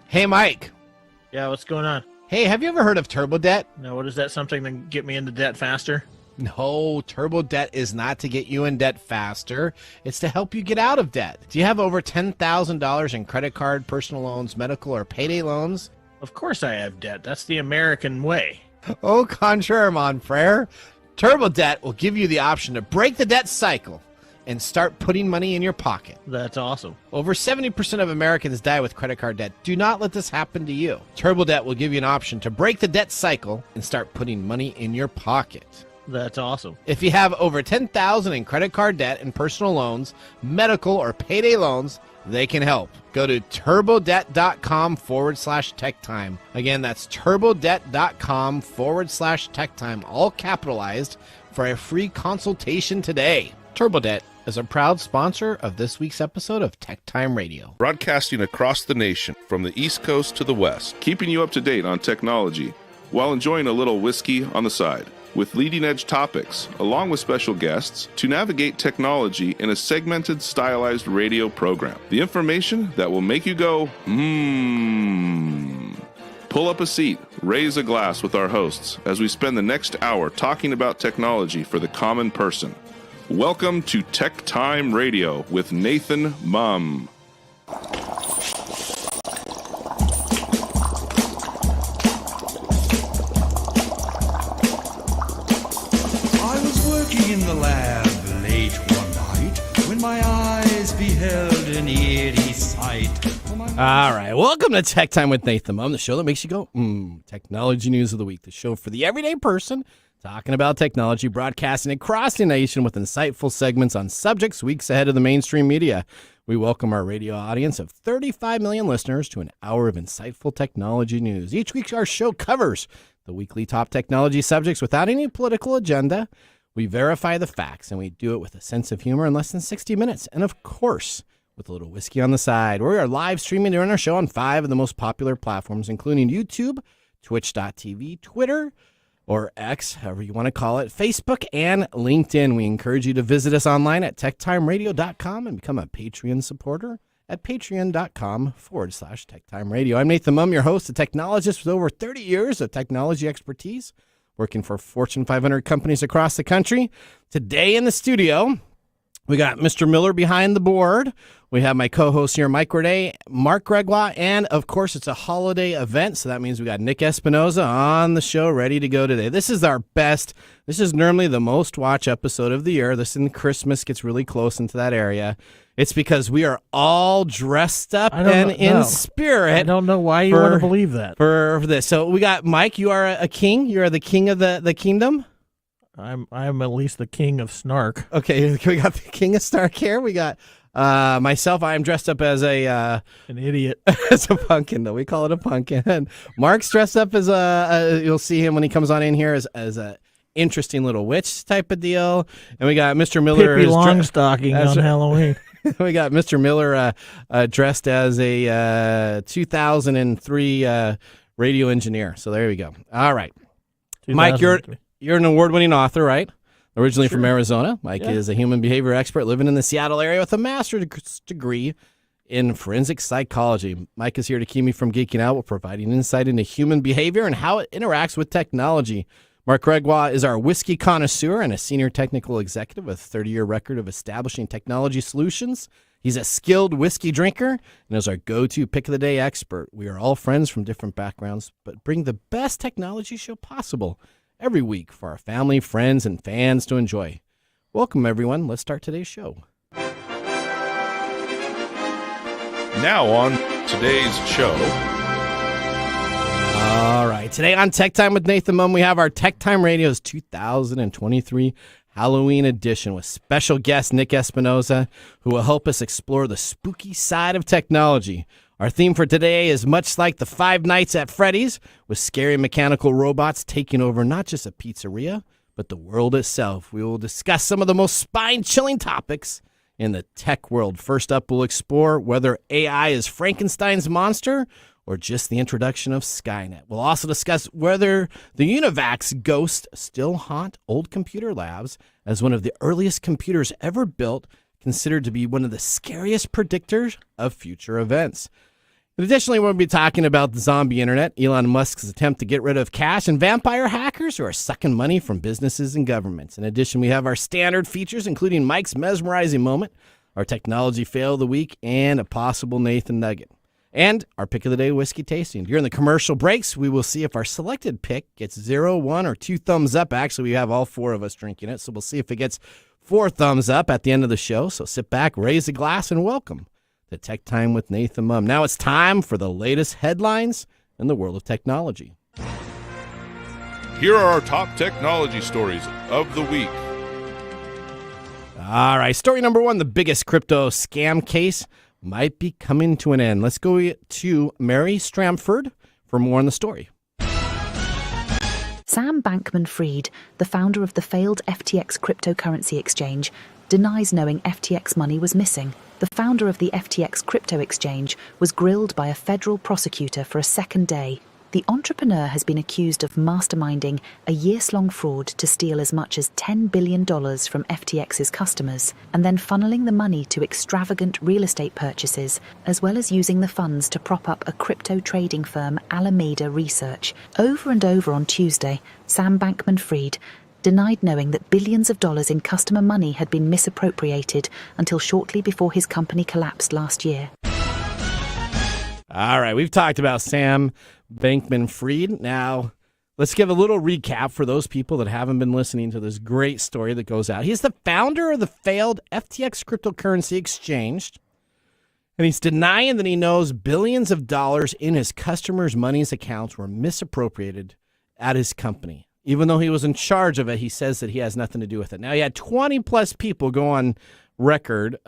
Hey, Mike. Yeah, what's going on? Hey, have you ever heard of turbo debt? No, what is that, something to get me into debt faster? No, turbo debt is not to get you in debt faster. It's to help you get out of debt. Do you have over $10,000 in credit card, personal loans, medical, or payday loans? Of course I have debt. That's the American way. Au contraire, mon frere. Turbo debt will give you the option to break the debt cycle and start putting money in your pocket. That's awesome. Over 70% of Americans die with credit card debt. Do not let this happen to you. Turbo debt will give you an option to break the debt cycle and start putting money in your pocket. That's awesome. If you have over $10,000 in credit card debt and personal loans, medical, or payday loans, they can help. Go to turbodebt.com/techtime. Again, that's turbodebt.com/techtime, all capitalized, for a free consultation today. TurboDebt is a proud sponsor of this week's episode of TechTime Radio. Broadcasting across the nation from the East Coast to the West, keeping you up to date on technology while enjoying a little whiskey on the side, with leading-edge topics, along with special guests, to navigate technology in a segmented, stylized radio program. The information that will make you go, Pull up a seat, raise a glass with our hosts as we spend the next hour talking about technology for the common person. Welcome to TechTime Radio with Nathan Mum. In the lab late one night, when my eyes beheld an eerie sight. All right, welcome to Tech Time with Nathan Mum, the show that makes you go, Technology News of the Week, the show for the everyday person talking about technology, broadcasting across the nation with insightful segments on subjects weeks ahead of the mainstream media. We welcome our radio audience of 35 million listeners to an hour of insightful technology news. Each week, our show covers the weekly top technology subjects without any political agenda. We verify the facts, and we do it with a sense of humor in less than 60 minutes. And, of course, with a little whiskey on the side. We are live streaming during our show on 5 of the most popular platforms, including YouTube, Twitch.tv, Twitter, or X, however you want to call it, Facebook, and LinkedIn. We encourage you to visit us online at techtimeradio.com and become a Patreon supporter at patreon.com/techtimeradio. I'm Nathan Mum, your host, a technologist with over 30 years of technology expertise, working for Fortune 500 companies across the country. Today in the studio, we got Mr. Miller behind the board. We have my co-host here, Marc, and of course, it's a holiday event, so that means we got Nick Espinosa on the show, ready to go today. This is our best. This is normally the most watched episode of the year. This in Christmas gets really close into that area. It's because we are all dressed up and in spirit. I don't know why you want to believe that. For this. So we got Mike, you are a king. You are the king of the kingdom. I'm at least the king of snark. Okay, we got the king of snark here. We got myself. I am dressed up as an idiot. As a pumpkin, though. We call it a pumpkin. And Mark's dressed up as you'll see him when he comes on in here as a interesting little witch type of deal. And we got Mr. Miller. Pippi Longstocking on Halloween. We got Mr. Miller dressed as a 2003 radio engineer. So there we go. All right. Mike, you're an award-winning author, right? Originally from Arizona. Mike is a human behavior expert living in the Seattle area with a master's degree in forensic psychology. Mike is here to keep me from geeking out while providing insight into human behavior and how it interacts with technology. Marc Gregoire is our whiskey connoisseur and a senior technical executive with a 30-year record of establishing technology solutions. He's a skilled whiskey drinker and is our go-to pick-of-the-day expert. We are all friends from different backgrounds, but bring the best technology show possible every week for our family, friends, and fans to enjoy. Welcome, everyone. Let's start today's show. Now on today's show. All right. Today on Tech Time with Nathan Mum, we have our Tech Time Radio's 2023 Halloween edition with special guest Nick Espinosa, who will help us explore the spooky side of technology. Our theme for today is much like the Five Nights at Freddy's, with scary mechanical robots taking over not just a pizzeria, but the world itself. We will discuss some of the most spine-chilling topics in the tech world. First up, we'll explore whether AI is Frankenstein's monster or just the introduction of Skynet. We'll also discuss whether the UNIVAC's ghosts still haunt old computer labs as one of the earliest computers ever built, considered to be one of the scariest predictors of future events. Additionally, we'll be talking about the zombie internet, Elon Musk's attempt to get rid of cash, and vampire hackers who are sucking money from businesses and governments. In addition, we have our standard features, including Mike's mesmerizing moment, our technology fail of the week, and a possible Nathan Nugget. And our pick of the day whiskey tasting. During the commercial breaks, we will see if our selected pick gets 0, 1, or 2 thumbs up. Actually, we have all 4 of us drinking it, so we'll see if it gets 4 thumbs up at the end of the show. So sit back, raise a glass, and welcome to Tech Time with Nathan Mum. Now it's time for the latest headlines in the world of technology. Here are our top technology stories of the week. All right, story number 1, the biggest crypto scam case might be coming to an end. Let's go to Mary Stramford for more on the story. Sam Bankman-Fried, the founder of the failed FTX cryptocurrency exchange, denies knowing FTX money was missing. The founder of the FTX crypto exchange was grilled by a federal prosecutor for a second day. The entrepreneur has been accused of masterminding a years-long fraud to steal as much as $10 billion from FTX's customers, and then funneling the money to extravagant real estate purchases, as well as using the funds to prop up a crypto trading firm, Alameda Research. Over and over on Tuesday, Sam Bankman-Fried denied knowing that billions of dollars in customer money had been misappropriated until shortly before his company collapsed last year. All right, we've talked about Sam Bankman-Fried. Now, let's give a little recap for those people that haven't been listening to this great story that goes out. He's the founder of the failed FTX cryptocurrency exchange, and he's denying that he knows billions of dollars in his customers' money's accounts were misappropriated at his company. Even though he was in charge of it, he says that he has nothing to do with it. Now, he had 20-plus people go on record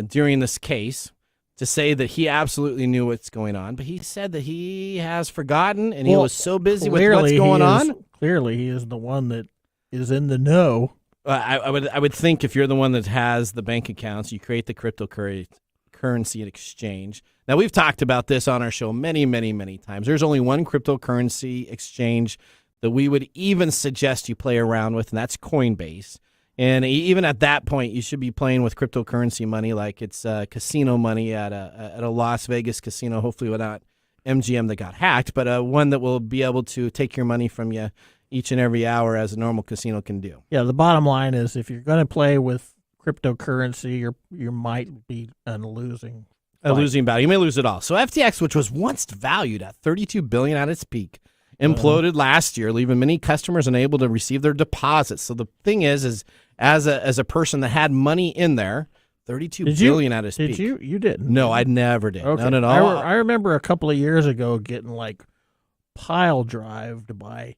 during this case to say that he absolutely knew what's going on, but he said that he has forgotten, and he was so busy with what's going on. Clearly, he is the one that is in the know. I would think if you're the one that has the bank accounts, you create the cryptocurrency exchange. Now, we've talked about this on our show many, many, many times. There's only one cryptocurrency exchange that we would even suggest you play around with, and that's Coinbase. And even at that point, you should be playing with cryptocurrency money like it's casino money at a Las Vegas casino, hopefully without MGM that got hacked, but one that will be able to take your money from you each and every hour as a normal casino can do. Yeah, the bottom line is if you're going to play with cryptocurrency, you might be a losing value. You may lose it all. So FTX, which was once valued at $32 billion at its peak, imploded last year, leaving many customers unable to receive their deposits. So the thing is as a person that had money in there, $32 billion at his peak. Did you didn't? No, I never did. Okay. None at all. I remember a couple of years ago getting like pile drived by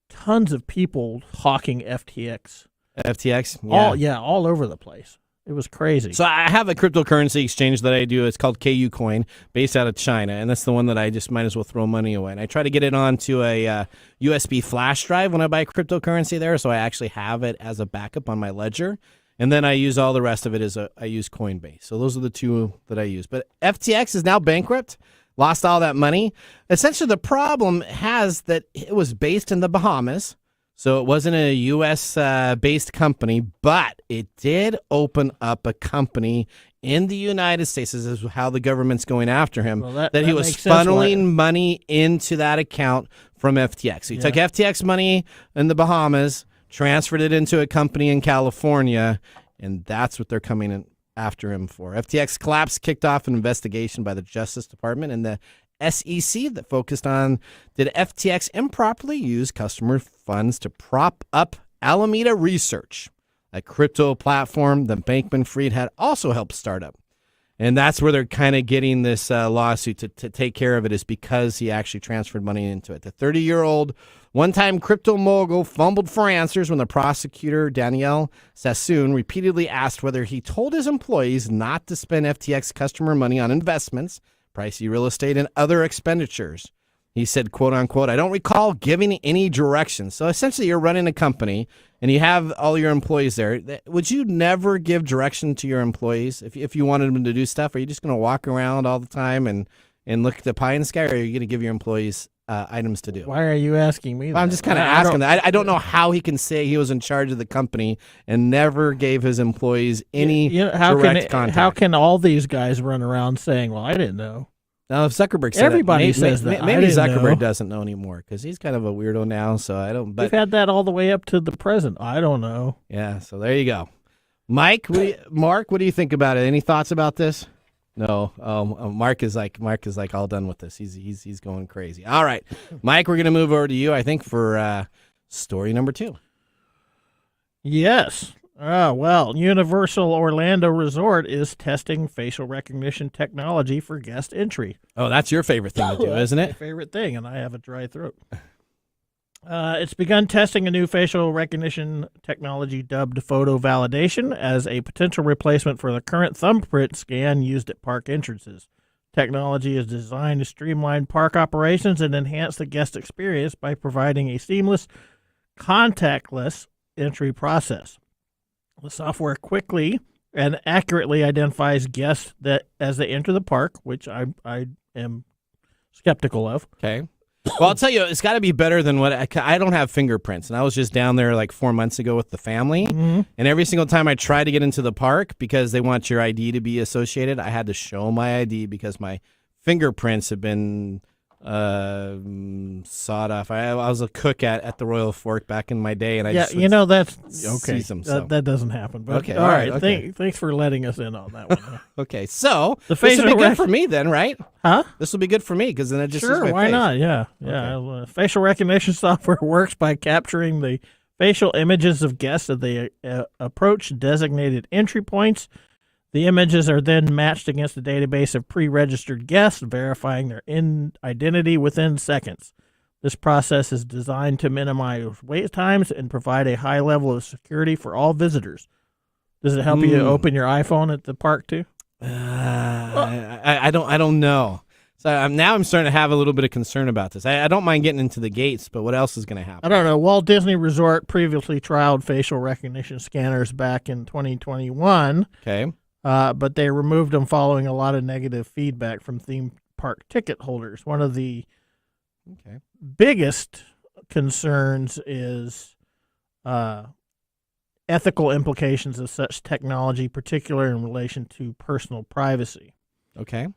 tons of people hawking FTX. FTX? Yeah. All over the place. It was crazy. So I have a cryptocurrency exchange that I do. It's called KU Coin, based out of China, and that's the one that I just might as well throw money away. And I try to get it onto a USB flash drive when I buy cryptocurrency there, so I actually have it as a backup on my ledger. And then I use all the rest of it I use Coinbase. So those are the two that I use. But FTX is now bankrupt, lost all that money. Essentially, the problem has that it was based in the Bahamas. So it wasn't a U.S.-based company, but it did open up a company in the United States. This is how the government's going after him, that he was funneling money into that account from FTX. So he took FTX money in the Bahamas, transferred it into a company in California, and that's what they're coming in after him for. FTX collapse kicked off an investigation by the Justice Department and the SEC that focused on, did FTX improperly use customer funds to prop up Alameda Research, a crypto platform that Bankman-Fried had also helped start up. And that's where they're kind of getting this lawsuit to take care of it, is because he actually transferred money into it. The 30-year-old one-time crypto mogul fumbled for answers when the prosecutor, Danielle Sassoon, repeatedly asked whether he told his employees not to spend FTX customer money on investments, pricey real estate, and other expenditures. He said, quote unquote, "I don't recall giving any direction." So essentially you're running a company and you have all your employees there. Would you never give direction to your employees if you wanted them to do stuff? Are you just going to walk around all the time and look at the pie in the sky, or are you going to give your employees items to do? Why are you asking me that? I'm just kind of asking that. I don't know how he can say he was in charge of the company and never gave his employees any direct contact. How can all these guys run around saying, well, I didn't know? Now, if Zuckerberg said Everybody it, says that. I Maybe didn't Zuckerberg know. doesn't know anymore because he's kind of a weirdo now. So I don't. But We've had that all the way up to the present. I don't know. yeah, so there you go. Mike, Mark, what do you think about it? Any thoughts about this? No. Mark is like all done with this. He's going crazy. All right, Mike, we're gonna move over to you. I think for story number 2. Yes. Well, Universal Orlando Resort is testing facial recognition technology for guest entry. Oh, that's your favorite thing to do, isn't My it? favorite thing, and I have a dry throat. It's begun testing a new facial recognition technology dubbed photo validation as a potential replacement for the current thumbprint scan used at park entrances. Technology is designed to streamline park operations and enhance the guest experience by providing a seamless, contactless entry process. The software quickly and accurately identifies guests that as they enter the park, which I am skeptical of. Okay. Well, I'll tell you, it's got to be better than what I don't have fingerprints, and I was just down there like 4 months ago with the family, and every single time I tried to get into the park because they want your ID to be associated, I had to show my ID because my fingerprints have been sawed off. I was a cook at the Royal Fork back in my day, and I just that's okay. seize them, so. That doesn't happen. But Okay, all right. okay. Thanks for letting us in on that one. Okay, so The this will facial be good rec- for me then, right? Huh? This will be good for me because then it just Sure, sees my why face. not? Yeah. Facial recognition software works by capturing the facial images of guests as they approach designated entry points. The images are then matched against a database of pre-registered guests, verifying their identity within seconds. This process is designed to minimize wait times and provide a high level of security for all visitors. Does it help you open your iPhone at the park too? I don't know. So I'm starting to have a little bit of concern about this. I don't mind getting into the gates, but what else is going to happen? I don't know. Walt Disney Resort previously trialed facial recognition scanners back in 2021. Okay. But they removed them following a lot of negative feedback from theme park ticket holders. One of the biggest concerns is ethical implications of such technology, particularly in relation to personal privacy. Okay.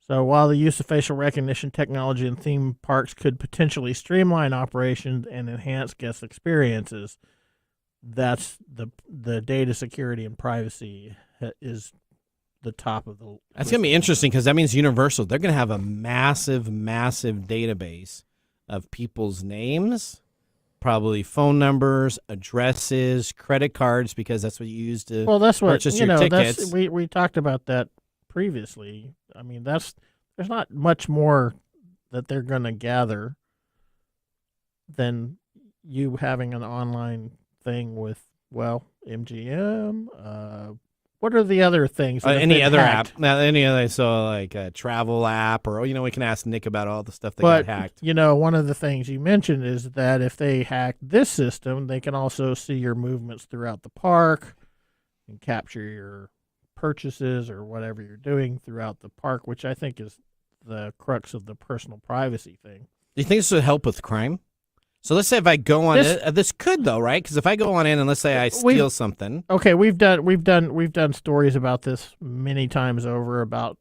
So while the use of facial recognition technology in theme parks could potentially streamline operations and enhance guest experiences, that's the data security and privacy is the top of the That's going to be interesting because that means Universal, they're going to have a massive, massive database of people's names, probably phone numbers, addresses, credit cards, because that's what you use to purchase your tickets. We talked about that previously. I mean, there's not much more that they're going to gather than you having an online thing with, MGM, what are the other things? Any other hacked? app? Now, any other, so like a travel app, or we can ask Nick about all the stuff that But, got hacked. one of the things you mentioned is that if they hack this system, they can also see your movements throughout the park and capture your purchases or whatever you're doing throughout the park, which I think is the crux of the personal privacy thing. Do you think this would help with crime? So let's say if I go on, this could though, right? Because if I go on in and let's say I steal something. Okay, we've done stories about this many times over about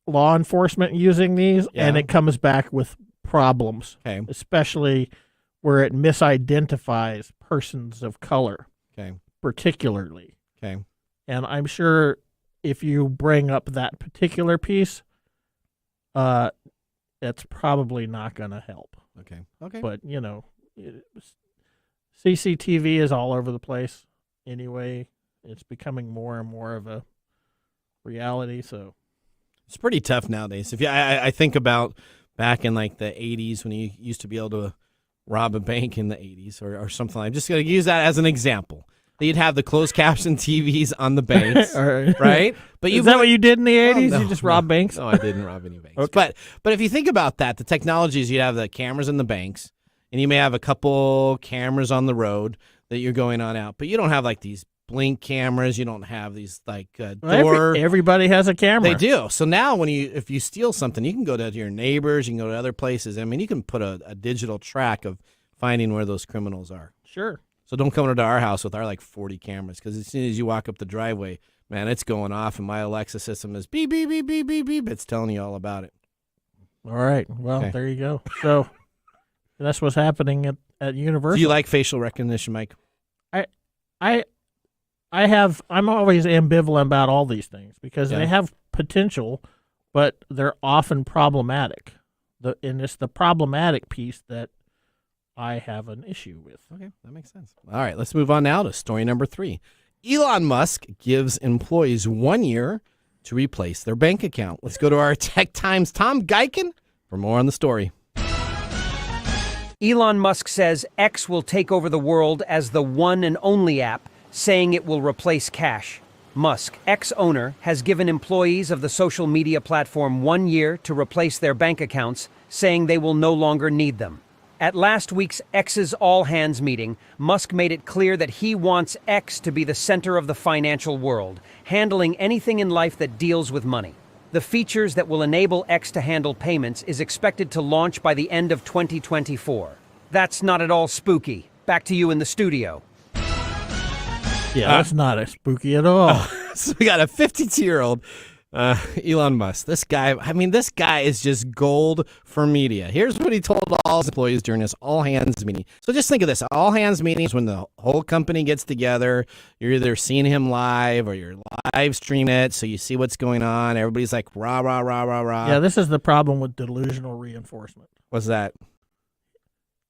law enforcement using these, and it comes back with problems. Okay. Especially where it misidentifies persons of color. Okay. Particularly. Okay. And I'm sure if you bring up that particular piece, it's probably not going to help. Okay. Okay. But, CCTV is all over the place anyway. It's becoming more and more of a reality, so. It's pretty tough nowadays. I think about back in like the 80s when you used to be able to rob a bank in the 80s or something. I'm just going to use that as an example. You'd have the closed caption TVs on the banks, right? But is that what you did in the 80s? No, you just robbed banks? No, I didn't rob any banks. Okay. But if you think about that, the technologies, you'd have the cameras in the banks, and you may have a couple cameras on the road that you're going on out. But you don't have like these blink cameras. You don't have these like door. Everybody has a camera. They do. So now if you steal something, you can go to your neighbors. You can go to other places. I mean, you can put a digital track of finding where those criminals are. Sure. So don't come into our house with our like 40 cameras because as soon as you walk up the driveway, Man, it's going off, and my Alexa system is beep, beep, beep, beep, beep, beep. It's telling you all about it. All right. Well, Okay. there you go. So that's what's happening at Universal. Do you like facial recognition, Mike? I'm always ambivalent about all these things because Yeah. they have potential, but they're often problematic. And it's the problematic piece that I have an issue with. Okay, that makes sense. All right, let's move on now to story number 3. Elon Musk gives employees 1 year to replace their bank account. Let's go to our Tech Times Tom Geiken for more on the story. Elon Musk says X will take over the world as the one and only app, saying it will replace cash. Musk, ex-owner, has given employees of the social media platform 1 year to replace their bank accounts, saying they will no longer need them. At last week's X's all-hands meeting, Musk made it clear that he wants X to be the center of the financial world, handling anything in life that deals with money. The features that will enable X to handle payments is expected to launch by the end of 2024. That's not at all spooky. Back to you in the studio. Yeah, that's not as spooky at all. So we got a 52-year-old Elon Musk. This guy is just gold for media. Here's what he told all his employees during his all-hands meeting. So just think of this. All-hands meetings when the whole company gets together. You're either seeing him live or you're live streaming it, so you see what's going on. Everybody's like, rah, rah, rah, rah, rah. Yeah, this is the problem with delusional reinforcement. What's that?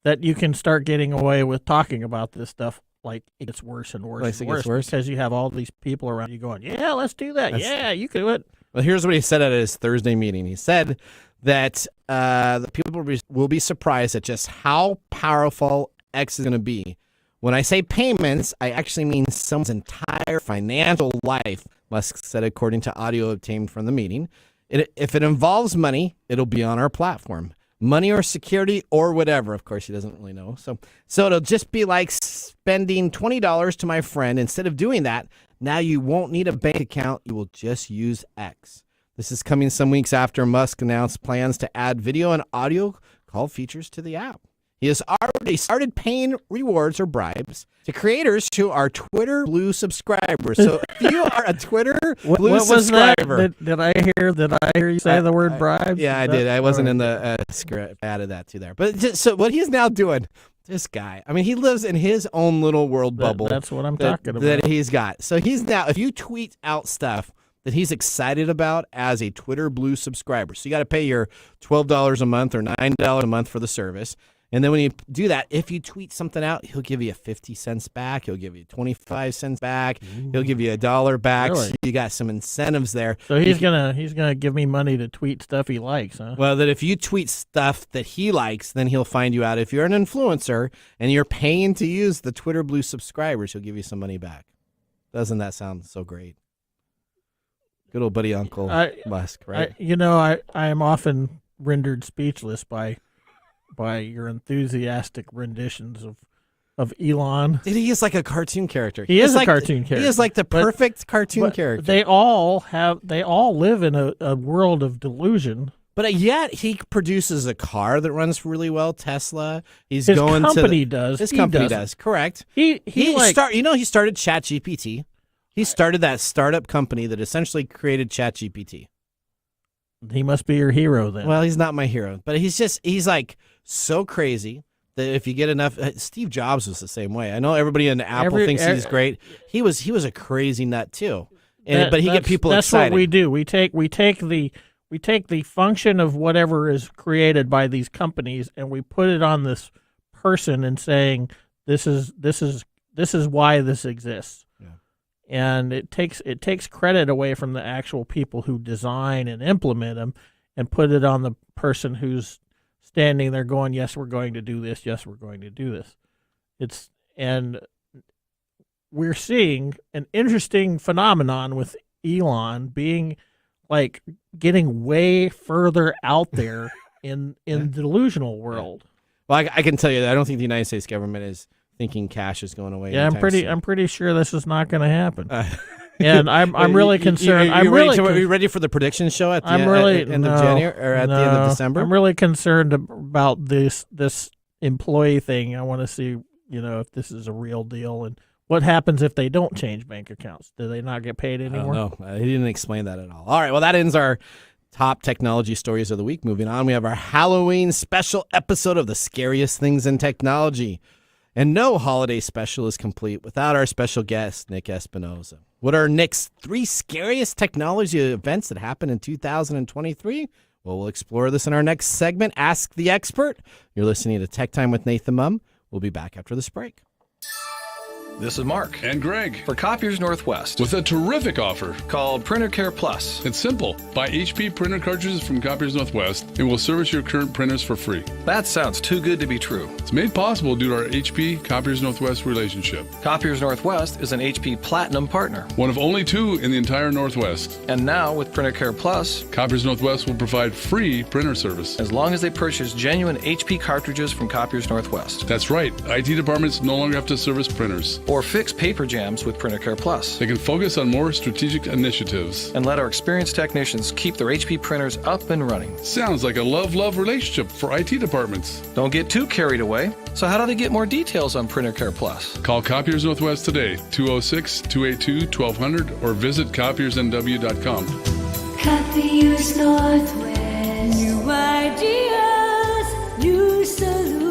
That you can start getting away with talking about this stuff like it gets worse and worse Like it and gets worse worse? because you have all these people around you going, yeah, let's do that. Yeah, you can do it. Well, here's what he said at his Thursday meeting. He said that the people will be surprised at just how powerful X is going to be. When I say payments, I actually mean someone's entire financial life, Musk said, according to audio obtained from the meeting. If it involves money, it'll be on our platform. Money or security or whatever. Of course, he doesn't really know. So it'll just be like spending $20 to my friend. Instead of doing that, now you won't need a bank account. You will just use X. This is coming some weeks after Musk announced plans to add video and audio call features to the app. He has already started paying rewards or bribes to creators who are Twitter Blue subscribers. So if you are a Twitter Blue What was that? subscriber. Did I hear you say the word bribes? Yeah, I did. I wasn't in the script. I added that to there. But so what he's now doing, this guy, I mean, he lives in his own little world bubble. That's what I'm talking about. That he's got. So he's now, if you tweet out stuff that he's excited about as a Twitter Blue subscriber, so you got to pay your $12 a month or $9 a month for the service. And then when you do that, if you tweet something out, he'll give you 50 cents back. He'll give you 25 cents back. He'll give you $1 back. Really? So you got some incentives there. So he's gonna give me money to tweet stuff he likes, huh? Well, that if you tweet stuff that he likes, then he'll find you out. If you're an influencer and you're paying to use the Twitter Blue subscribers, he'll give you some money back. Doesn't that sound so great? Good old buddy Uncle Musk, right? I am often rendered speechless by your enthusiastic renditions of Elon. He is like a cartoon character. He is like, a cartoon character. He is like the perfect cartoon But character. They all live in a world of delusion. But yet he produces a car that runs really well, Tesla. He's His going company to does. His He company doesn't. does. Correct. He started ChatGPT. He started that startup company that essentially created ChatGPT. He must be your hero then. Well, he's not my hero, but he's like so crazy that if you get enough, Steve Jobs was the same way. I know everybody in Apple thinks he's great. He was a crazy nut too, but he get people that's excited. That's what we do. We take the function of whatever is created by these companies and we put it on this person and saying this is why this exists. Yeah. And it takes credit away from the actual people who design and implement them and put it on the person who's standing there going, yes, we're going to do this. Yes, we're going to do this. And we're seeing an interesting phenomenon with Elon being like getting way further out there in the delusional world. Well, I can tell you that I don't think the United States government is thinking cash is going away. Yeah, anytime I'm pretty sure this is not going to happen. And I'm really concerned. Are you ready for the prediction show at the end of January or at the end of December? I'm really concerned about this employee thing. I want to see, if this is a real deal and What happens if they don't change bank accounts? Do they not get paid I anymore? don't know. He didn't explain that at all. All right, well, that ends our top technology stories of the week. Moving on, we have our Halloween special episode of the scariest things in technology. And no holiday special is complete without our special guest, Nick Espinosa. What are Nick's 3 scariest technology events that happened in 2023? Well, we'll explore this in our next segment, Ask the Expert. You're listening to Tech Time with Nathan Mum. We'll be back after this break. This is Marc And Greg. for Copiers Northwest With a terrific offer. called Printer Care Plus. It's simple. Buy HP printer cartridges from Copiers Northwest and we'll service your current printers for free. That sounds too good to be true. It's made possible due to our HP Copiers Northwest relationship. Copiers Northwest is an HP Platinum partner. One of only 2 in the entire Northwest. And now with Printer Care Plus, Copiers Northwest will provide free printer service. as long as they purchase genuine HP cartridges from Copiers Northwest. That's right. IT departments no longer have to service printers. Or fix paper jams with Printer Care Plus. They can focus on more strategic initiatives. And let our experienced technicians keep their HP printers up and running. Sounds like a love-love relationship for IT departments. Don't get too carried away. So how do they get more details on Printer Care Plus? Call Copiers Northwest today, 206-282-1200, or visit copiersnw.com. Copiers Northwest. New ideas, new solutions.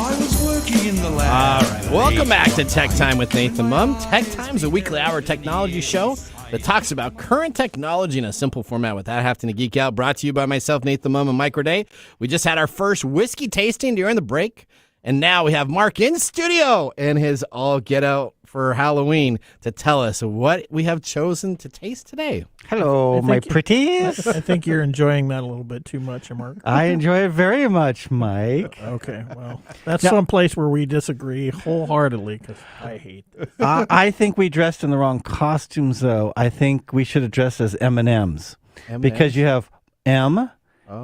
I was working in the lab. All right, welcome back to Tech Time with Nathan Mum. Tech Time's a weekly hour technology show that talks about current technology in a simple format without having to geek out. Brought to you by myself, Nathan Mum, and Mike Day. We just had our first whiskey tasting during the break, and now we have Marc in studio and his all get out for Halloween to tell us what we have chosen to taste today. Hello, I my think- pretties. I think you're enjoying that a little bit too much, Mark. I enjoy it very much, Mike. Okay, well, that's Now- some place where we disagree wholeheartedly because I hate this. I think we dressed in the wrong costumes, though. I think we should have dressed as M&Ms because you have M,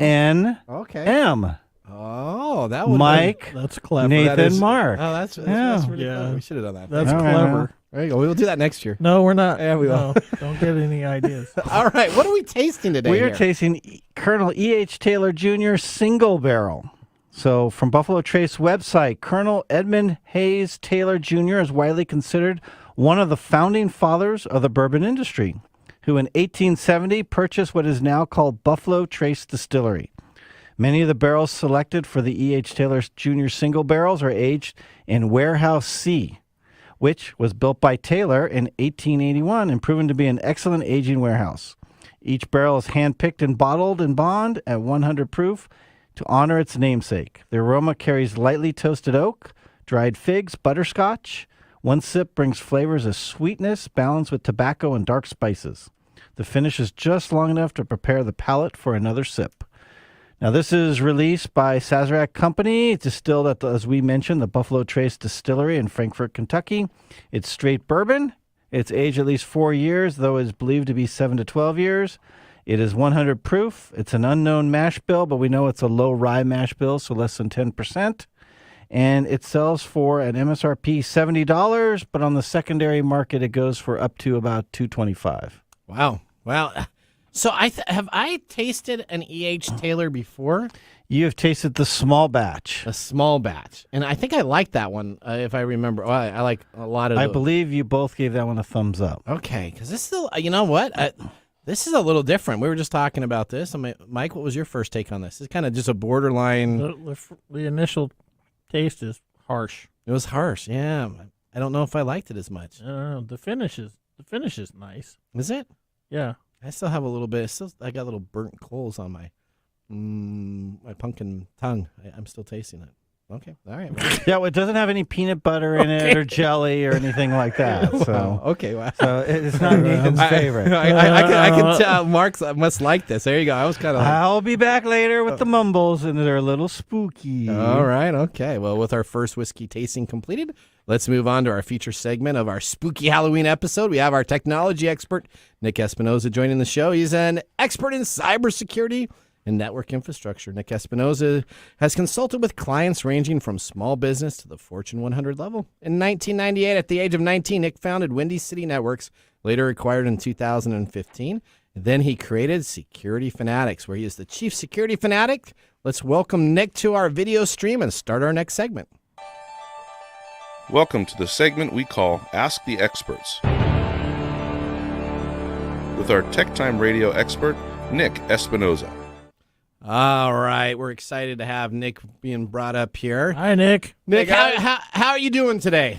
N, Okay. M. Oh, that would Mike, That's clever. Nathan, That is- Mark. Oh, that's Yeah. really Yeah. clever. We should have done that. That's All right, clever. There you go. We'll do that next year. No, we're not. Yeah, we will. No, don't get any ideas. All right, what are we tasting today? We are here? tasting Colonel E.H. Taylor Jr. Single Barrel. So, from Buffalo Trace website, Colonel Edmund Hayes Taylor Jr. is widely considered one of the founding fathers of the bourbon industry, who in 1870 purchased what is now called Buffalo Trace Distillery. Many of the barrels selected for the E.H. Taylor Jr. single barrels are aged in Warehouse C, which was built by Taylor in 1881 and proven to be an excellent aging warehouse. Each barrel is handpicked and bottled in bond at 100 proof to honor its namesake. The aroma carries lightly toasted oak, dried figs, butterscotch. One sip brings flavors of sweetness balanced with tobacco and dark spices. The finish is just long enough to prepare the palate for another sip. Now, this is released by Sazerac Company. It's distilled at, as we mentioned, the Buffalo Trace Distillery in Frankfort, Kentucky. It's straight bourbon. It's aged at least 4 years, though it is believed to be 7 to 12 years. It is 100 proof. It's an unknown mash bill, but we know it's a low rye mash bill, so less than 10%. And it sells for an MSRP $70, but on the secondary market, it goes for up to about $225. Wow. So have I tasted an E.H. Taylor before? You have tasted the small batch. A small batch. And I think I like that one, if I remember. Well, I like a lot of I those. believe you both gave that one a thumbs up. Okay, because this is, you know what? This is a little different. We were just talking about this. Mike, what was your first take on this? It's kind of just a borderline. The initial taste is harsh. It was harsh, yeah. I don't know if I liked it as much. I don't know. The finish is nice. Is it? Yeah. I still have a little bit. I got little burnt coals on my pumpkin tongue. I'm still tasting it. Okay, all right. Well. Yeah, well, it doesn't have any peanut butter in it or jelly or anything like that. So, okay, wow. So it's not Nathan's favorite. I can tell Mark must like this. There you go. I was kind of. I'll be back later with the mumbles, and they're a little spooky. All right, okay. Well, with our first whiskey tasting completed, let's move on to our feature segment of our spooky Halloween episode. We have our technology expert, Nick Espinosa, joining the show. He's an expert in cybersecurity in network infrastructure. Nick Espinosa has consulted with clients ranging from small business to the Fortune 100 level. In 1998, at the age of 19, Nick founded Windy City Networks, later acquired in 2015. Then he created Security Fanatics, where he is the chief security fanatic. Let's welcome Nick to our video stream and start our next segment. Welcome to the segment we call Ask the Experts, with our TechTime Radio expert, Nick Espinosa. All right, we're excited to have Nick being brought up here. Hi, Nick. Nick, Hey, how are you doing today?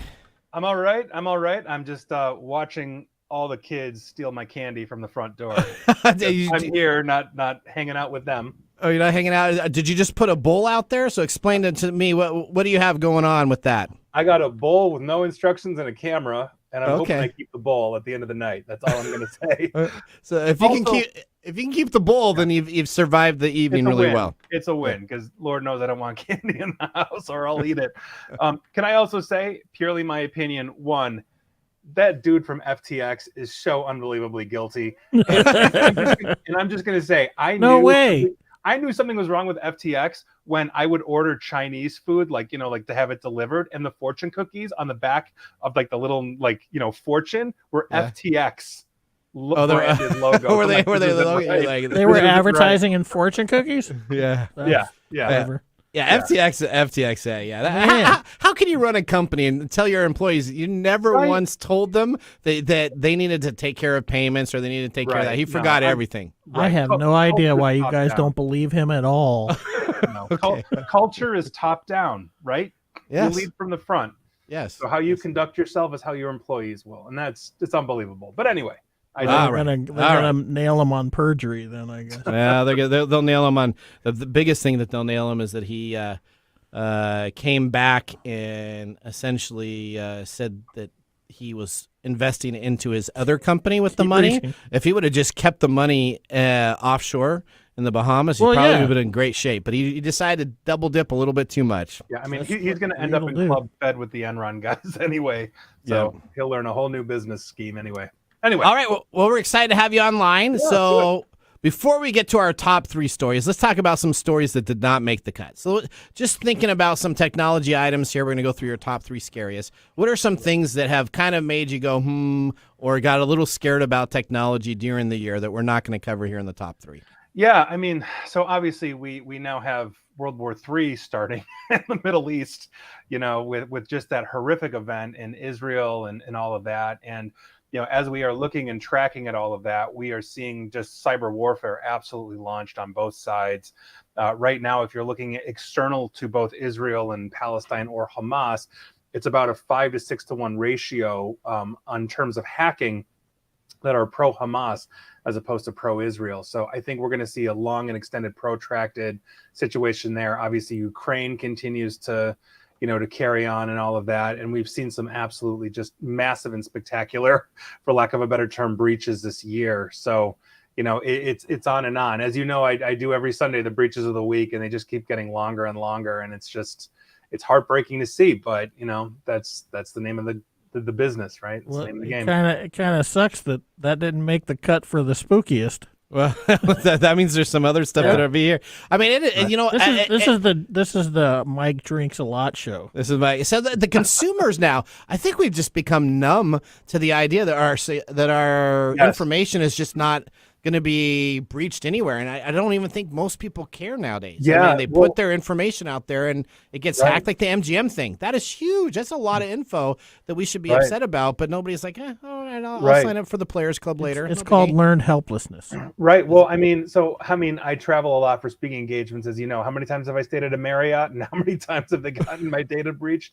I'm all right. I'm just watching all the kids steal my candy from the front door. I'm here, not hanging out with them. Oh, you're not hanging out? Did you just put a bowl out there? So explain it to me. What do you have going on with that? I got a bowl with no instructions and a camera, and I'm hoping Okay. I keep the bowl at the end of the night. That's all I'm going to say. So if you can keep the bowl, then you've survived the evening really win. well. It's a win because Lord knows I don't want candy in the house or I'll eat it. Can I also say, purely my opinion, one, that dude from FTX is so unbelievably guilty. And I'm just going to say, I knew something was wrong with FTX when I would order Chinese food, like to have it delivered, and the fortune cookies on the back of like the little fortune were FTX. Branded logo. Were they the logo? Right. They were advertising in fortune cookies? Yeah. Whatever. Yeah, FTX. Yeah. How can you run a company and tell your employees you never once told them that they needed to take care of payments or they needed to take care of that? He forgot everything. I have no idea why you guys don't believe him at all. Culture is top down, right? Yes. You lead from the front. Yes. So how you conduct yourself is how your employees will, and it's unbelievable. But anyway, They're gonna nail him on perjury, then I guess. Yeah, they'll nail him on the biggest thing that they'll nail him is that he came back and essentially said that he was investing into his other company with the money. If he would have just kept the money offshore in the Bahamas, he probably would have been in great shape. But he decided to double dip a little bit too much. Yeah, I mean, he's going to end up in Club Fed with the Enron guys anyway. So he'll learn a whole new business scheme anyway. Anyway. All right. Well, we're excited to have you online. Yeah, so before we get to our top 3 stories, let's talk about some stories that did not make the cut. So just thinking about some technology items here, we're going to go through your top 3 scariest. What are some things that have kind of made you go, or got a little scared about technology during the year that we're not going to cover here in the top 3? Yeah, I mean, so obviously we now have World War III starting in the Middle East, with just that horrific event in Israel and all of that. And as we are looking and tracking at all of that, we are seeing just cyber warfare absolutely launched on both sides. Right now, if you're looking at external to both Israel and Palestine or Hamas, it's about a 5 to 6 to 1 ratio on terms of hacking that are pro-Hamas as opposed to pro-Israel. So I think we're going to see a long and extended protracted situation there. Obviously, Ukraine continues to carry on and all of that. And we've seen some absolutely just massive and spectacular, for lack of a better term, breaches this year. So, it's on and on. As you know, I do every Sunday the breaches of the week, and they just keep getting longer and longer. And it's heartbreaking to see, but that's the name of the business, right? It's the name of the game. It kind of sucks that didn't make the cut for the spookiest. Well, that means there's some other stuff that'll be here. I mean, this is the Mike Drinks a Lot show. This is the consumers now. I think we've just become numb to the idea that our information is just not going to be breached anywhere, and I don't even think most people care nowadays. Yeah, I mean, they put their information out there, and it gets hacked, like the MGM thing. That is huge. That's a lot of info that we should be upset about, but nobody's like, all right, I'll sign up for the Players Club later. It's called learned helplessness. Right. Well, I travel a lot for speaking engagements, as you know. How many times have I stayed at a Marriott, and how many times have they gotten my data breached?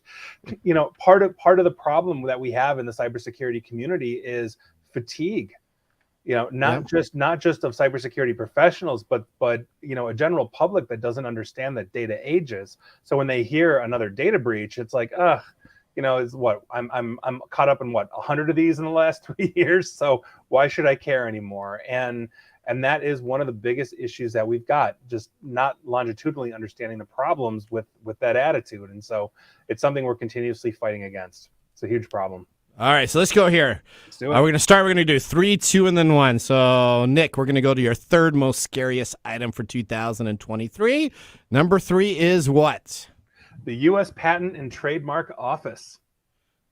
Part of the problem that we have in the cybersecurity community is fatigue. Not just of cybersecurity professionals, but a general public that doesn't understand that data ages. So when they hear another data breach, it's like, is what I'm caught up in 100 of these in the last 3 years. So why should I care anymore? And that is one of the biggest issues that we've got, just not longitudinally understanding the problems with that attitude. And so it's something we're continuously fighting against. It's a huge problem. All right, so let's go here. Let's do it. We're going to start. We're going to do 3, 2, and then 1. So, Nick, we're going to go to your third most scariest item for 2023. Number 3 is what? The U.S. Patent and Trademark Office.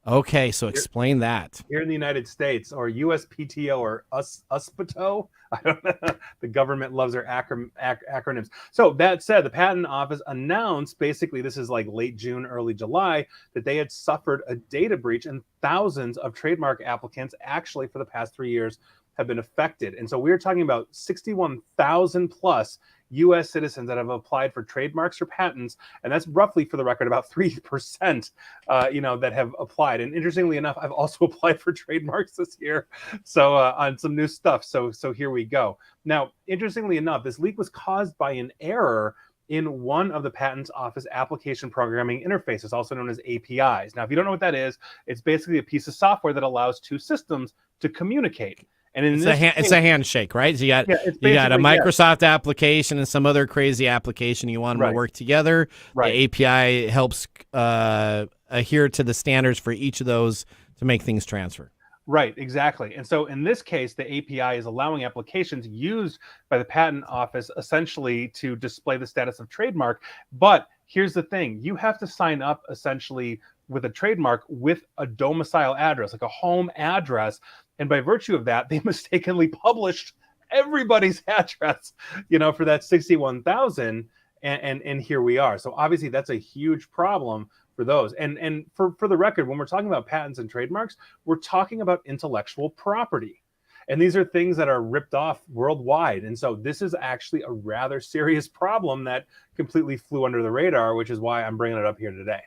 Okay, so explain that. Here in the United States, or USPTO, or USPTO. I don't know. The government loves their acronyms. So that said, the Patent Office announced, basically, this is like late June, early July, that they had suffered a data breach, and thousands of trademark applicants actually for the past 3 years have been affected. And so we're talking about 61,000 plus U.S. citizens that have applied for trademarks or patents, and that's roughly, for the record, about 3%, that have applied. And interestingly enough, I've also applied for trademarks this year, so on some new stuff. So here we go. Now, interestingly enough, this leak was caused by an error in one of the Patent Office application programming interfaces, also known as APIs. Now, if you don't know what that is, it's basically a piece of software that allows two systems to communicate. And it's a handshake, right? So you got a Microsoft application and some other crazy application. You want them to work together. Right. The API helps adhere to the standards for each of those to make things transfer. Right, exactly. And so in this case, the API is allowing applications used by the Patent Office essentially to display the status of trademark. But here's the thing. You have to sign up essentially with a trademark with a domicile address, like a home address. And by virtue of that, they mistakenly published everybody's address, for that 61,000. And here we are. So obviously that's a huge problem for those. And for the record, when we're talking about patents and trademarks, we're talking about intellectual property. And these are things that are ripped off worldwide. And so this is actually a rather serious problem that completely flew under the radar, which is why I'm bringing it up here today.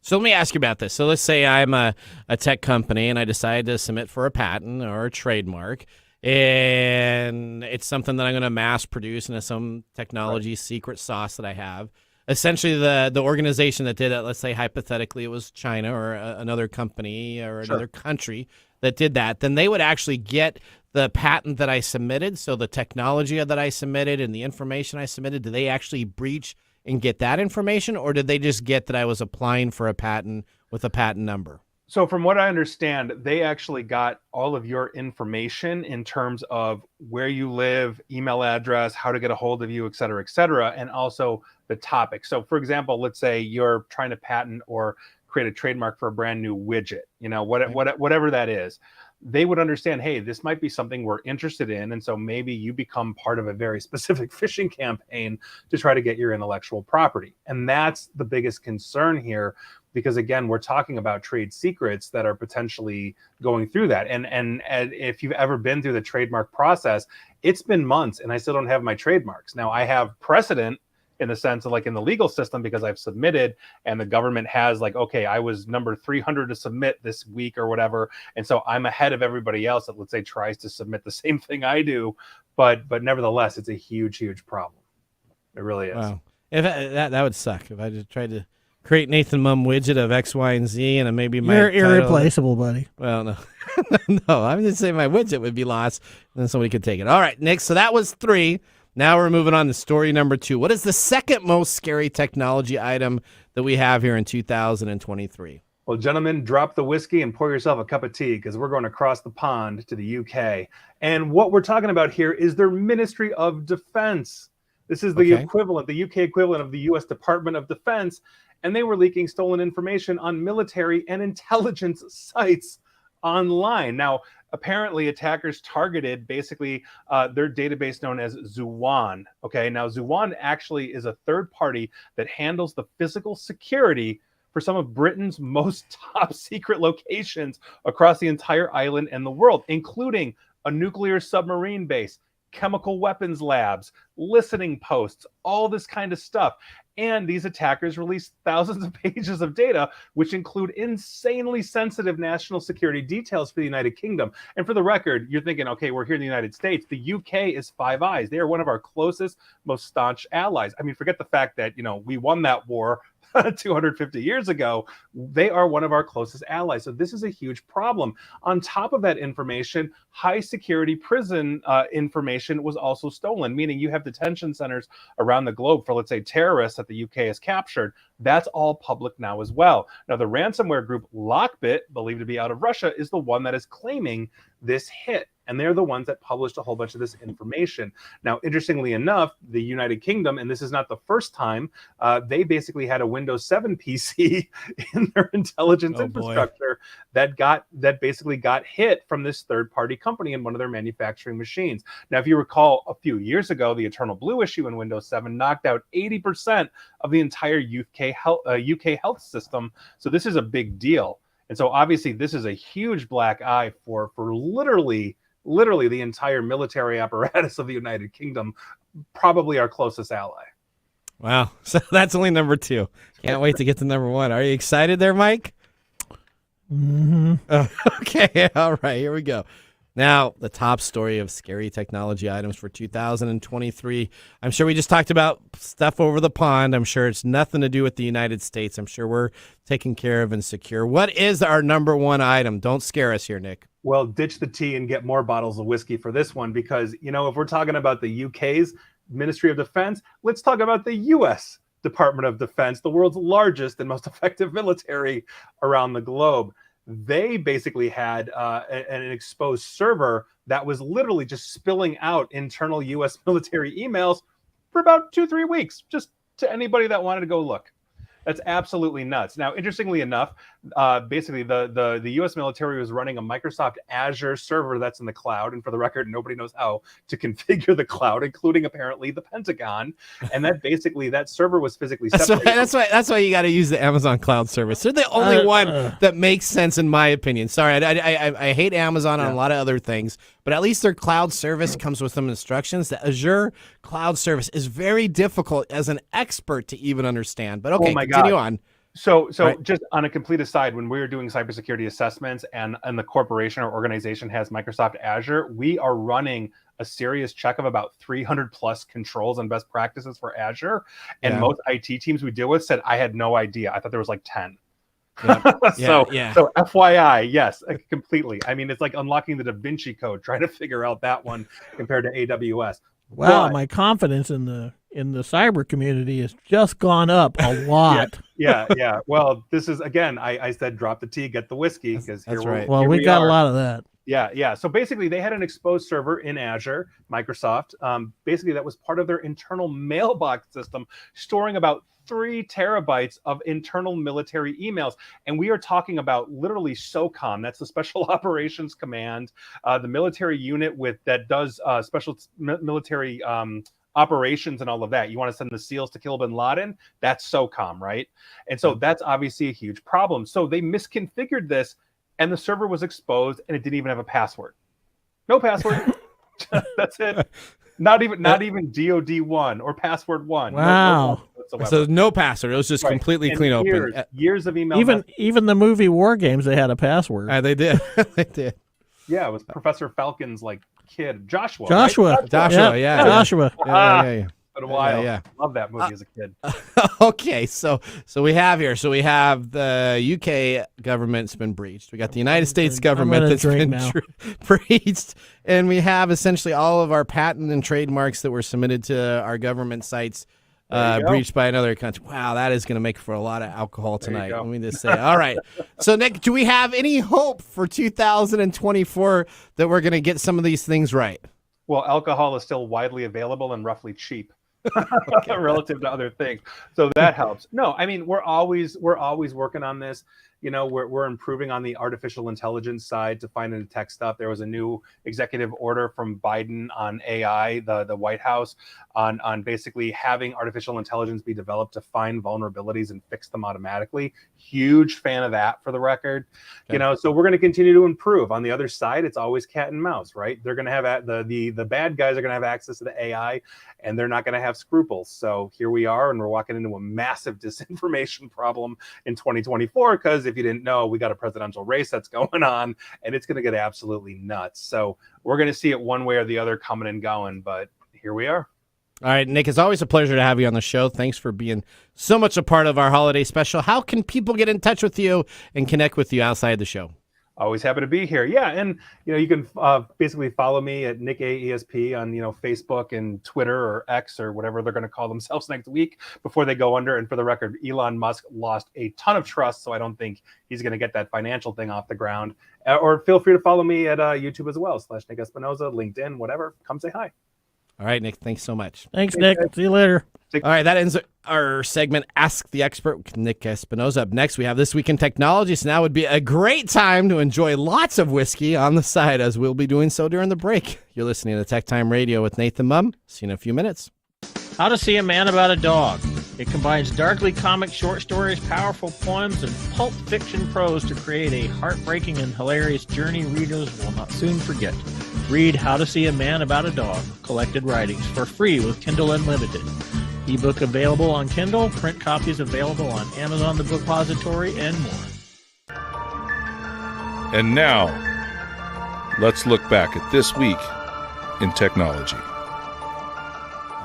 So let me ask you about this. So let's say I'm a tech company and I decide to submit for a patent or a trademark, and it's something that I'm going to mass produce into some technology secret sauce that I have. Essentially, the organization that did it, let's say hypothetically it was China or another company or another country that did that, then they would actually get the patent that I submitted, so the technology that I submitted and the information I submitted. Do they actually breach and get that information, or did they just get that I was applying for a patent with a patent number? So from what I understand, they actually got all of your information in terms of where you live, email address, how to get a hold of you, et cetera, and also the topic. So for example, let's say you're trying to patent or create a trademark for a brand new widget, whatever that is. They would understand, hey, this might be something we're interested in. And so maybe you become part of a very specific phishing campaign to try to get your intellectual property. And that's the biggest concern here, because again, we're talking about trade secrets that are potentially going through that. And if you've ever been through the trademark process, it's been months and I still don't have my trademarks. Now I have precedent in the sense of like in the legal system, because I've submitted and the government has like, okay, I was number 300 to submit this week or whatever. And so I'm ahead of everybody else that, let's say, tries to submit the same thing I do. But nevertheless, it's a huge, huge problem. It really is. Wow. If that would suck if I just tried to create Nathan Mum widget of X, Y, and Z, and maybe you're irreplaceable, buddy. Well, no, no, I'm just saying my widget would be lost, and then somebody could take it. All right, Nick. So that was 3. Now we're moving on to story number 2. What is the second most scary technology item that we have here in 2023? Well, gentlemen, drop the whiskey and pour yourself a cup of tea, because we're going across the pond to the UK. And what we're talking about here is their Ministry of Defense. This is the equivalent, the UK equivalent of the US Department of Defense. And they were leaking stolen information on military and intelligence sites online. Now, apparently attackers targeted basically their database known as Zuwan. Okay, now Zuwan actually is a third party that handles the physical security for some of Britain's most top secret locations across the entire island and the world, including a nuclear submarine base, chemical weapons labs, listening posts, all this kind of stuff. And these attackers released thousands of pages of data, which include insanely sensitive national security details for the United Kingdom. And for the record, you're thinking, okay, we're here in the United States. The UK is Five Eyes. They are one of our closest, most staunch allies. I mean, forget the fact that, we won that war 250 years ago, they are one of our closest allies. So this is a huge problem. On top of that information, high security prison information was also stolen, meaning you have detention centers around the globe for, let's say, terrorists that the UK has captured. That's all public now as well. Now, the ransomware group Lockbit, believed to be out of Russia, is the one that is claiming this hit. And they're the ones that published a whole bunch of this information. Now, interestingly enough, the United Kingdom, and this is not the first time, they basically had a Windows 7 PC in their intelligence infrastructure that basically got hit from this third-party company in one of their manufacturing machines. Now, if you recall, a few years ago, the Eternal Blue issue in Windows 7 knocked out 80% of the entire UK health system. So this is a big deal. And so obviously this is a huge black eye for literally the entire military apparatus of the United Kingdom, probably our closest ally. Wow. So that's only number 2. Can't wait to get to number 1. Are you excited there, Mike? Mm-hmm. Okay. All right. Here we go. Now, the top story of scary technology items for 2023. I'm sure we just talked about stuff over the pond. I'm sure it's nothing to do with the United States. I'm sure we're taken care of and secure. What is our number 1 item? Don't scare us here, Nick. Well, ditch the tea and get more bottles of whiskey for this one, because, if we're talking about the UK's Ministry of Defense, let's talk about the U.S. Department of Defense, the world's largest and most effective military around the globe. They basically had an exposed server that was literally just spilling out internal U.S. military emails for about 2-3 weeks, just to anybody that wanted to go look. That's absolutely nuts. Now, interestingly enough, basically the U.S. military was running a Microsoft Azure server that's in the cloud. And for the record, nobody knows how to configure the cloud, including apparently the Pentagon. And that server was physically separated. That's why you got to use the Amazon cloud service. They're the only one that makes sense, in my opinion. Sorry, I hate Amazon on a lot of other things, but at least their cloud service comes with some instructions. The Azure cloud service is very difficult as an expert to even understand. But okay, continue on. So right. Just on a complete aside, when we were doing cybersecurity assessments and the corporation or organization has Microsoft Azure, we are running a serious check of about 300 plus controls and best practices for Azure. And most IT teams we deal with said, I had no idea. I thought there was like 10. So FYI, yes, completely. I mean, it's like unlocking the Da Vinci Code, trying to figure out that one compared to AWS. Wow, my confidence in the cyber community has just gone up a lot. Yeah. Well, this is, again, I said drop the tea, get the whiskey, because that's right. Well, we got a lot of that. Yeah. So basically, they had an exposed server in Azure, Microsoft. Basically, that was part of their internal mailbox system, storing about 3 terabytes of internal military emails. And we are talking about literally SOCOM. That's the Special Operations Command, the military unit that does special military operations and all of that. You want to send the SEALs to kill bin Laden? That's SOCOM, right? And so that's obviously a huge problem. So they misconfigured this, and the server was exposed, and it didn't even have a password. No password. That's it. Not even DOD1 or password 1. Wow. So no password. It was just completely clean open. Years of email. Even the movie War Games, they had a password. They did. They did. Yeah, it was Professor Falcon's kid, Joshua. Joshua. Right? Joshua. Yeah. Been a while. Yeah. Love that movie as a kid. Okay, so we have here. So we have the UK government's been breached. We got the United States government that's been breached, and we have essentially all of our patent and trademarks that were submitted to our government sites breached by another country. Wow, that is going to make for a lot of alcohol tonight. Let me just say. All right. So Nick, do we have any hope for 2024 that we're going to get some of these things right? Well, alcohol is still widely available and roughly cheap. Relative to other things, so that helps. No, I mean we're always working on this. We're improving on the artificial intelligence side to find and detect stuff. There was a new executive order from Biden on AI, the White House, on basically having artificial intelligence be developed to find vulnerabilities and fix them automatically. Huge fan of that, for the record. Okay. So we're going to continue to improve. On the other side, it's always cat and mouse, right? They're going to have the bad guys are going to have access to the AI, and they're not going to have scruples. So here we are, and we're walking into a massive disinformation problem in 2024 because if you didn't know, we got a presidential race that's going on, and it's going to get absolutely nuts. So we're going to see it one way or the other coming and going, but here we are. All right, Nick, it's always a pleasure to have you on the show. Thanks for being so much a part of our holiday special. How can people get in touch with you and connect with you outside the show? Always happy to be here. Yeah, and you can basically follow me at Nick AESP on Facebook and Twitter or X or whatever they're going to call themselves next week before they go under. And for the record, Elon Musk lost a ton of trust, so I don't think he's going to get that financial thing off the ground. Or feel free to follow me at YouTube as well, /Nick Espinosa, LinkedIn, whatever. Come say hi. All right, Nick, thanks so much. Thanks, Nick. See you later. All right, that ends our segment, Ask the Expert with Nick Espinosa. Up next, we have This Week in Technology, so now would be a great time to enjoy lots of whiskey on the side, as we'll be doing so during the break. You're listening to TechTime Radio with Nathan Mum. See you in a few minutes. How to See a Man About a Dog. It combines darkly comic short stories, powerful poems, and pulp fiction prose to create a heartbreaking and hilarious journey readers will not soon forget. Read How to See a Man About a Dog, Collected Writings, for free with Kindle Unlimited. Ebook available on Kindle, print copies available on Amazon The Bookpository, and more. And now, let's look back at this week in technology.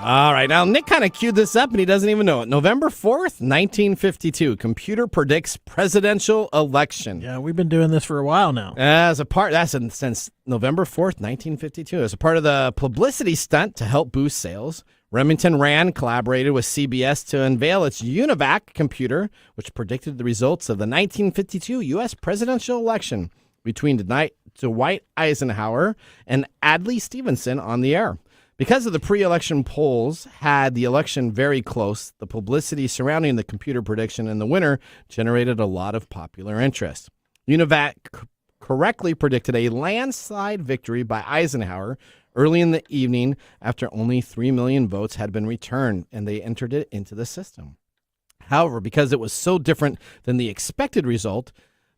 All right, now Nick kind of queued this up and he doesn't even know it. November 4th, 1952, computer predicts presidential election. Yeah, we've been doing this for a while now. Since November 4th, 1952. As a part of the publicity stunt to help boost sales, Remington Rand collaborated with CBS to unveil its UNIVAC computer, which predicted the results of the 1952 U.S. presidential election between Dwight Eisenhower and Adlai Stevenson on the air. Because of the pre-election polls had the election very close, the publicity surrounding the computer prediction and the winner generated a lot of popular interest. UNIVAC correctly predicted a landslide victory by Eisenhower early in the evening after only 3 million votes had been returned, and they entered it into the system. However, because it was so different than the expected result,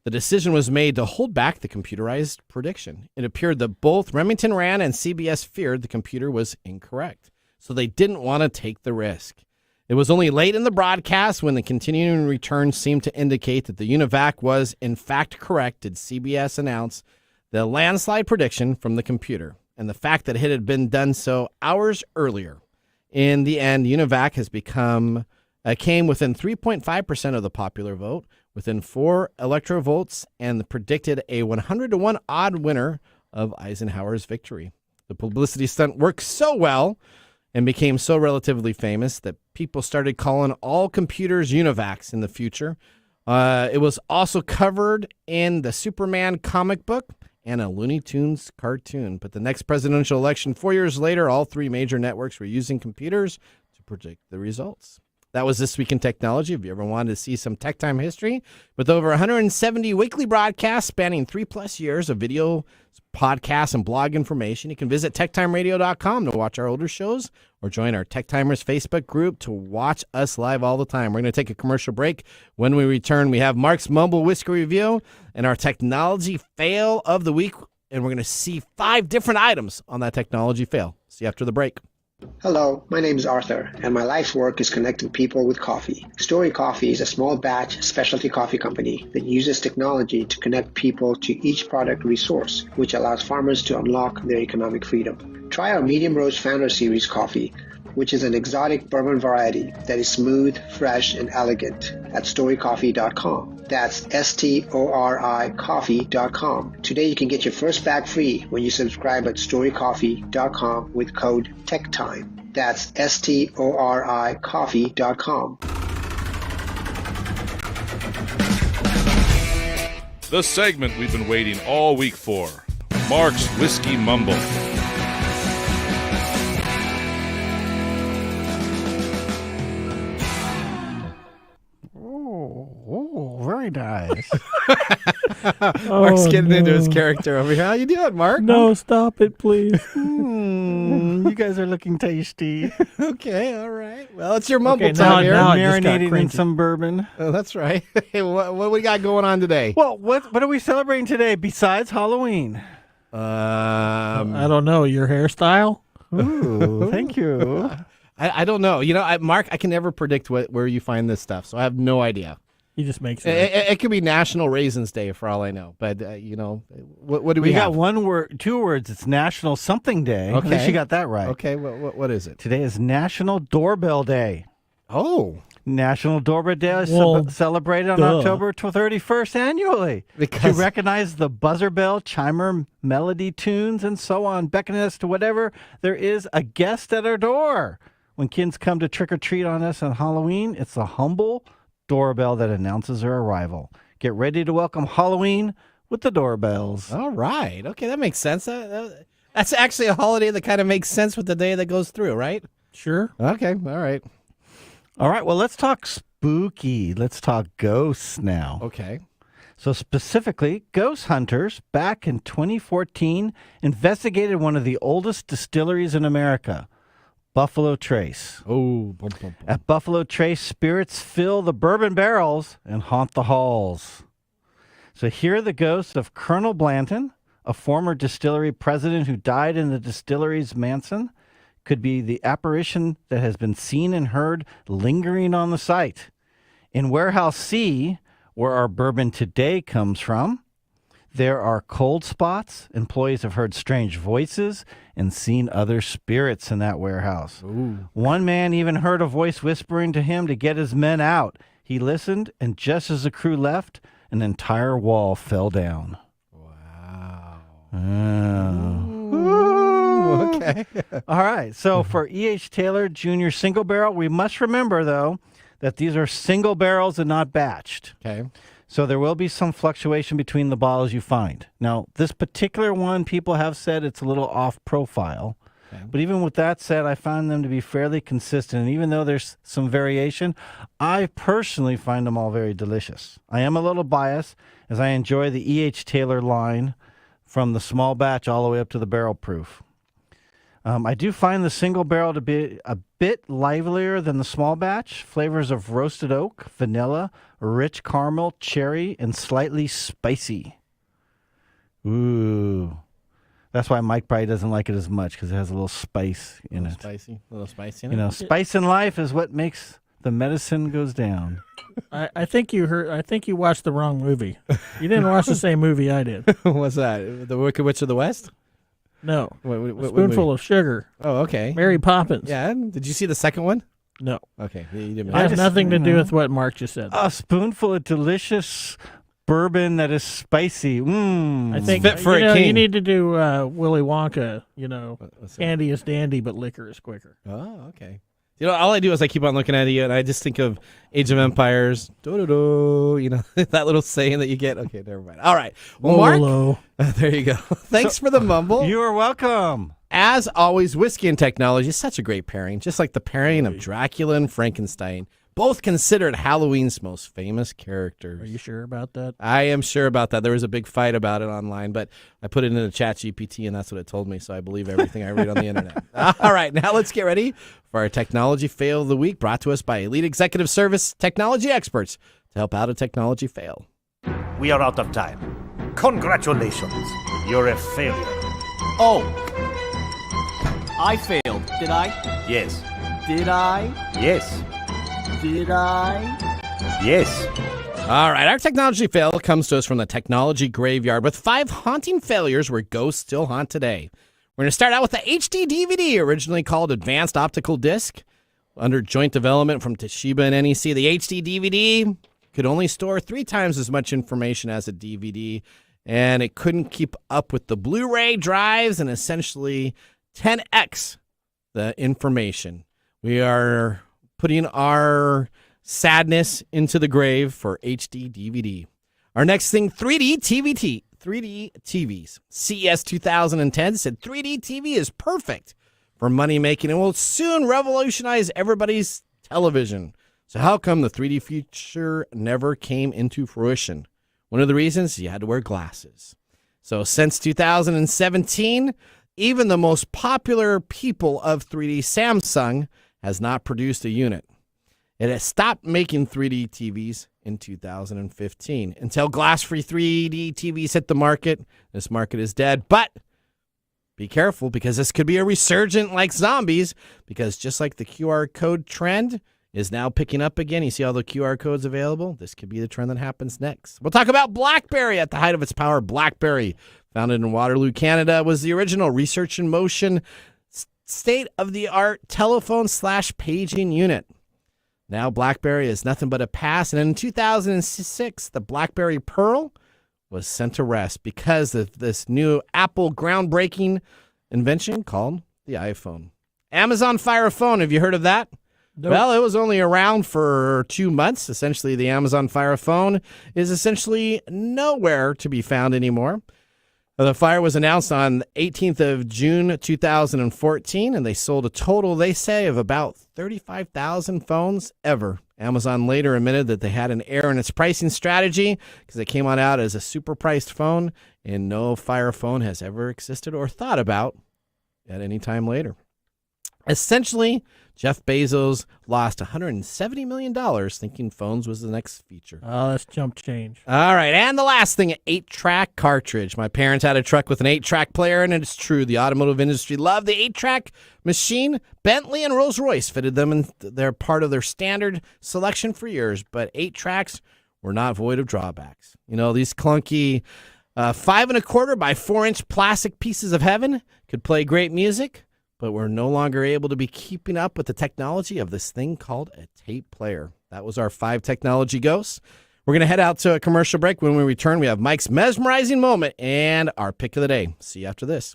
the decision was made to hold back the computerized prediction. It appeared that both Remington Rand and CBS feared the computer was incorrect, so they didn't want to take the risk. It was only late in the broadcast, when the continuing returns seemed to indicate that the UNIVAC was in fact correct, did CBS announce the landslide prediction from the computer, and the fact that it had been done so hours earlier. In the end, UNIVAC has came within 3.5% of the popular vote, within 4 electoral votes, and predicted a 100-to-1 odd winner of Eisenhower's victory. The publicity stunt worked so well and became so relatively famous that people started calling all computers UNIVACs in the future. It was also covered in the Superman comic book and a Looney Tunes cartoon. But the next presidential election 4 years later, all 3 major networks were using computers to predict the results. That was This Week in Technology. If you ever wanted to see some tech time history, with over 170 weekly broadcasts spanning 3+ years of video, podcasts, and blog information, you can visit techtimeradio.com to watch our older shows or join our Tech Timers Facebook group to watch us live all the time. We're going to take a commercial break. When we return, we have Marc's Mumble Whiskey Review and our technology fail of the week, and we're going to see 5 different items on that technology fail. See you after the break. Hello, my name is Arthur, and my life's work is connecting people with coffee. Story Coffee is a small batch specialty coffee company that uses technology to connect people to each product resource, which allows farmers to unlock their economic freedom. Try our Medium Roast Founder Series coffee, which is an exotic bourbon variety that is smooth, fresh, and elegant at storycoffee.com. That's STORI coffee.com. Today you can get your first bag free when you subscribe at storycoffee.com with code TechTime. That's STORI coffee.com. The segment we've been waiting all week for, Marc's Whiskey Mumble. Very nice. Marc's getting into his character over here. How you doing, Marc? No, stop it, please. You guys are looking tasty. Okay, all right. Well, it's your mumble Okay, time here. now it just got Marinated in cranky. some bourbon. Oh, that's right. Hey, what we got going on today? Well, what are we celebrating today besides Halloween? I don't know. Your hairstyle? Ooh, thank you. I don't know. Marc, I can never predict where you find this stuff, so I have no idea. He just makes It could be National Raisins Day for all I know. But, what do we have? got one word, 2 words. It's National Something Day. Okay. At least you got that right. Okay, what is it? Today is National Doorbell Day. Oh. National Doorbell Day is celebrated on October 31st annually to recognize the buzzer bell, chimer, melody tunes, and so on, beckoning us to whatever there is a guest at our door. When kids come to trick-or-treat on us on Halloween, it's the humble doorbell that announces their arrival. Get ready to welcome Halloween with the doorbells. All right. Okay, that makes sense. That's actually a holiday that kind of makes sense with the day that goes through, right? Sure. Okay, all right. All right, well, let's talk spooky. Let's talk ghosts now. Okay. So specifically, ghost hunters back in 2014 investigated one of the oldest distilleries in America, Buffalo Trace. Oh. At Buffalo Trace, spirits fill the bourbon barrels and haunt the halls. So here are the ghosts of Colonel Blanton, a former distillery president who died in the distillery's mansion. Could be the apparition that has been seen and heard lingering on the site. In Warehouse C, where our bourbon today comes from, there are cold spots. Employees have heard strange voices and seen other spirits in that warehouse. Ooh. One man even heard a voice whispering to him to get his men out. He listened, and just as the crew left, an entire wall fell down. Wow. Okay. All right. So for E.H. Taylor Jr. single barrel, we must remember, though, that these are single barrels and not batched. Okay. So there will be some fluctuation between the bottles you find. Now, this particular one, people have said it's a little off profile. Okay. But even with that said, I found them to be fairly consistent. And even though there's some variation, I personally find them all very delicious. I am a little biased as I enjoy the E.H. Taylor line from the small batch all the way up to the barrel proof. I do find the single barrel to be a bit livelier than the small batch. Flavors of roasted oak, vanilla, rich caramel, cherry, and slightly spicy. Ooh. That's why Mike probably doesn't like it as much, because it has a little spice in it. A little spicy in it. You know, spice in life is what makes the medicine goes down. I think you watched the wrong movie. You didn't watch the same movie I did. What's that? The Wicked Witch of the West? No. What Spoonful of Sugar. Oh, okay. Mary Poppins. Yeah. Did you see the second one? No. Okay. You didn't. It has nothing to do with what Marc just said. A spoonful of delicious bourbon that is spicy. I think fit for a king. You need to do Willy Wonka. Candy is dandy, but liquor is quicker. Oh, okay. All I do is I keep on looking at you, and I just think of Age of Empires. Do-do-do. That little saying that you get. Okay, never mind. All right. Well, Marc, there you go. Thanks for the mumble. You are welcome. As always, whiskey and technology is such a great pairing, just like the pairing of Dracula and Frankenstein, both considered Halloween's most famous characters. Are you sure about that? I am sure about that. There was a big fight about it online, but I put it in the chat GPT, and that's what it told me, so I believe everything I read on the internet. All right, now let's get ready for our Technology Fail of the Week, brought to us by Elite Executive Service technology experts to help out a technology fail. We are out of time. Congratulations. You're a failure. Oh. I failed, did I? Yes. Did I? Yes. Did I? Yes. All right, our technology fail comes to us from the technology graveyard with 5 haunting failures where ghosts still haunt today. We're going to start out with the HD DVD, originally called Advanced Optical Disc. Under joint development from Toshiba and NEC, the HD DVD could only store 3 times as much information as a DVD, and it couldn't keep up with the Blu-ray drives and essentially 10x the information. We are putting our sadness into the grave for HD DVD. Our next thing, 3D TVs. CES 2010 said 3D TV is perfect for money making and will soon revolutionize everybody's television. So how come the 3D future never came into fruition? One of the reasons, you had to wear glasses. So since 2017, even the most popular people of 3D, Samsung, has not produced a unit. It has stopped making 3D TVs in 2015 until glass-free 3D TVs hit the market. This market is dead, but be careful because this could be a resurgent like zombies, because just like the QR code trend, is now picking up again. You see all the QR codes available? This could be the trend that happens next. We'll talk about BlackBerry. At the height of its power, BlackBerry, founded in Waterloo, Canada, was the original research in motion, state-of-the-art telephone/paging unit. Now BlackBerry is nothing but a past, and in 2006, the BlackBerry Pearl was sent to rest because of this new Apple groundbreaking invention called the iPhone. Amazon Fire Phone, have you heard of that? Nope. Well, it was only around for 2 months. Essentially, the Amazon Fire Phone is essentially nowhere to be found anymore. The Fire was announced on the 18th of June 2014, and they sold a total, they say, of about 35,000 phones ever. Amazon later admitted that they had an error in its pricing strategy because it came on out as a super priced phone, and no Fire Phone has ever existed or thought about at any time later. Essentially, Jeff Bezos lost $170 million thinking phones was the next feature. Oh, that's chump change. All right, and the last thing, an 8-track cartridge. My parents had a truck with an 8-track player, and it's true. The automotive industry loved the 8-track machine. Bentley and Rolls-Royce fitted them, and they're part of their standard selection for years, but 8 tracks were not void of drawbacks. You know, these clunky 5 1/4 by 4-inch plastic pieces of heaven could play great music, but we're no longer able to be keeping up with the technology of this thing called a tape player. That was our 5 technology ghosts. We're going to head out to a commercial break. When we return, we have Mike's mesmerizing moment and our pick of the day. See you after this.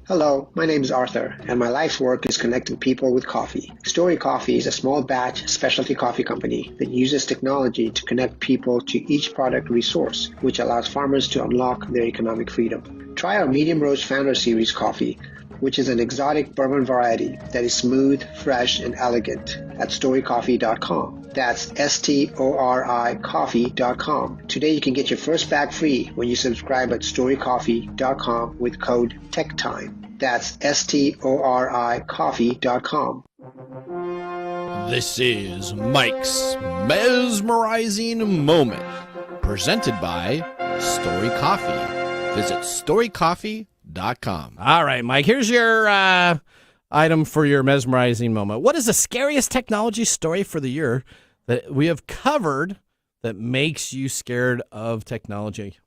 Hello, my name is Arthur, and my life's work is connecting people with coffee. Story Coffee is a small batch specialty coffee company that uses technology to connect people to each product resource, which allows farmers to unlock their economic freedom. Try our Medium Roast Founder Series coffee, which is an exotic bourbon variety that is smooth, fresh, and elegant at storycoffee.com. That's STORI coffee.com. Today you can get your first bag free when you subscribe at storycoffee.com with code TechTime. That's STORI coffee.com. This is Mike's mesmerizing moment, presented by Story Coffee. Visit storycoffee.com. All right, Mike, here's your item for your mesmerizing moment. What is the scariest technology story for the year that we have covered that makes you scared of technology?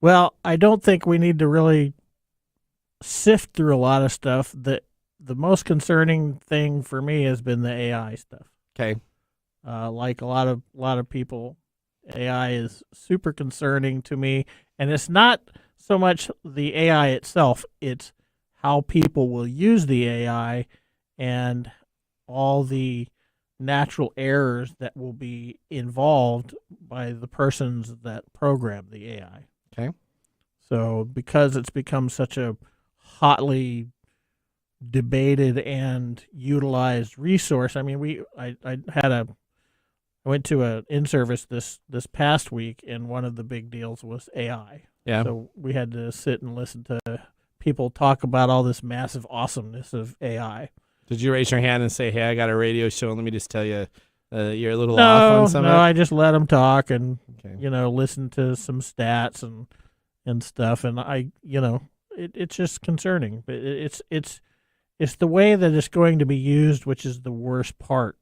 Well, I don't think we need to really sift through a lot of stuff. The most concerning thing for me has been the AI stuff. Okay. Like a lot of people, AI is super concerning to me, and it's not so much the AI itself, it's how people will use the AI and all the natural errors that will be involved by the persons that program the AI. Okay. So because it's become such a hotly debated and utilized resource, I mean, I went to an in-service this past week, and one of the big deals was AI. Yeah. So we had to sit and listen to people talk about all this massive awesomeness of AI. Did you raise your hand and say, hey, I got a radio show, and let me just tell you, you're a little off on some of it? No, I just let them talk and, listen to some stats and stuff. And it's just concerning. But it's the way that it's going to be used, which is the worst part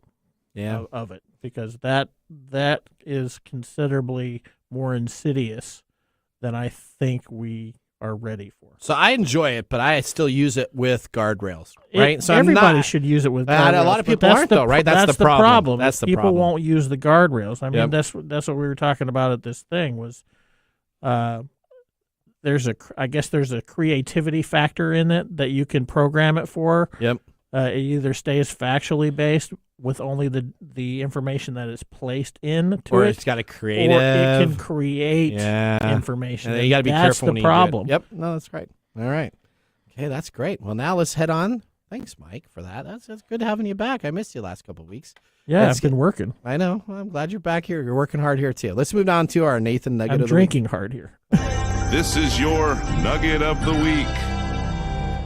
of it. Because that is considerably more insidious than I think we are ready for. So I enjoy it, but I still use it with guardrails, right? So everybody should use it with guardrails. A lot of people aren't, though, right? That's the problem. That's the people problem. Won't use the guardrails. I mean, that's what we were talking about at this thing was there's a creativity factor in it that you can program it for. Yep. It either stays factually based with only the information that is placed into it, or it's got a creative, or it can create information. And you got to be careful when you problem. do it. Yep, no, that's right. All right, okay, that's great. Well, now let's head on. Thanks, Mike, for that. That's good having you back. I missed you last couple of weeks. Yeah, I've been working. I know. Well, I'm glad you're back here. You're working hard here too. Let's move on to our Nathan Nugget. I'm of the drinking week. hard here. This is your Nugget of the Week.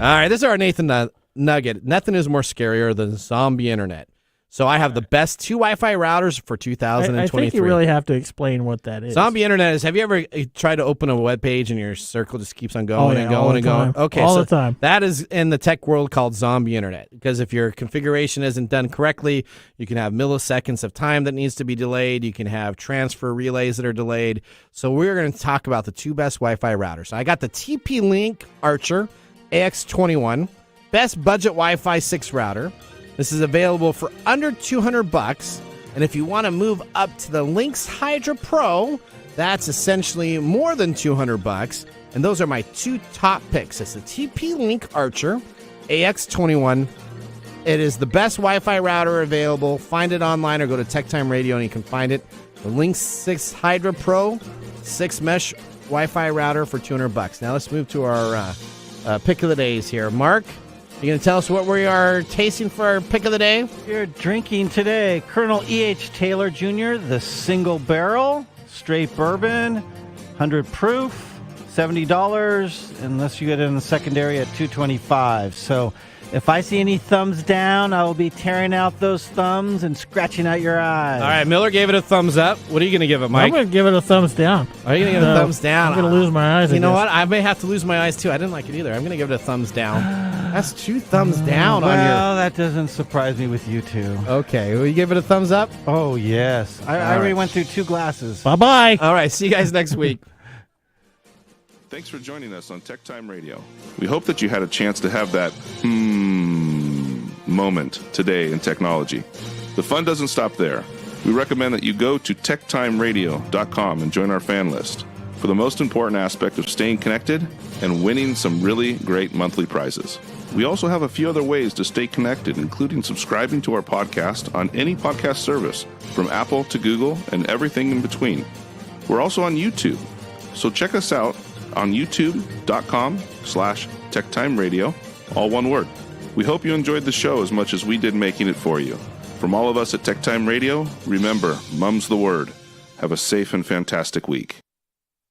All right, this is our Nathan Nugget. Nothing is more scarier than zombie internet. So I have the best 2 Wi-Fi routers for 2023. I think you really have to explain what that is. Zombie Internet is, have you ever tried to open a web page and your circle just keeps on going and going and going? Okay, all so the time. that is in the tech world called Zombie Internet, because if your configuration isn't done correctly, you can have milliseconds of time that needs to be delayed. You can have transfer relays that are delayed. So we're going to talk about the 2 best Wi-Fi routers. So I got the TP-Link Archer AX21, best budget Wi-Fi 6 router. This is available for under $200, and if you want to move up to the Lynx Hydra Pro, that's essentially more than $200, and those are my 2 top picks. It's the TP-Link Archer AX21. It is the best Wi-Fi router available. Find it online or go to TechTime Radio and you can find it. The Lynx 6 Hydra Pro 6 mesh Wi-Fi router for $200. Now let's move to our pick of the days here. Marc, you going to tell us what we are tasting for our pick of the day? You're drinking today Colonel E.H. Taylor Jr., the single barrel, straight bourbon, 100 proof, $70, unless you get it in the secondary at $225. So if I see any thumbs down, I will be tearing out those thumbs and scratching out your eyes. All right, Miller gave it a thumbs up. What are you going to give it, Mike? I'm going to give it a thumbs down. Are you going to give it a thumbs down? I'm going to lose my eyes. You know what? I may have to lose my eyes, too. I didn't like it either. I'm going to give it a thumbs down. That's 2 thumbs down on your... Well, that doesn't surprise me with you two. Okay, will you give it a thumbs up? Oh, yes. I already went through 2 glasses. Bye-bye. All right, see you guys next week. Thanks for joining us on TechTime Radio. We hope that you had a chance to have that moment today in technology. The fun doesn't stop there. We recommend that you go to techtimeradio.com and join our fan list for the most important aspect of staying connected and winning some really great monthly prizes. We also have a few other ways to stay connected, including subscribing to our podcast on any podcast service, from Apple to Google and everything in between. We're also on YouTube, so check us out on youtube.com/TechTimeRadio, all one word. We hope you enjoyed the show as much as we did making it for you. From all of us at TechTime Radio, remember, mum's the word. Have a safe and fantastic week.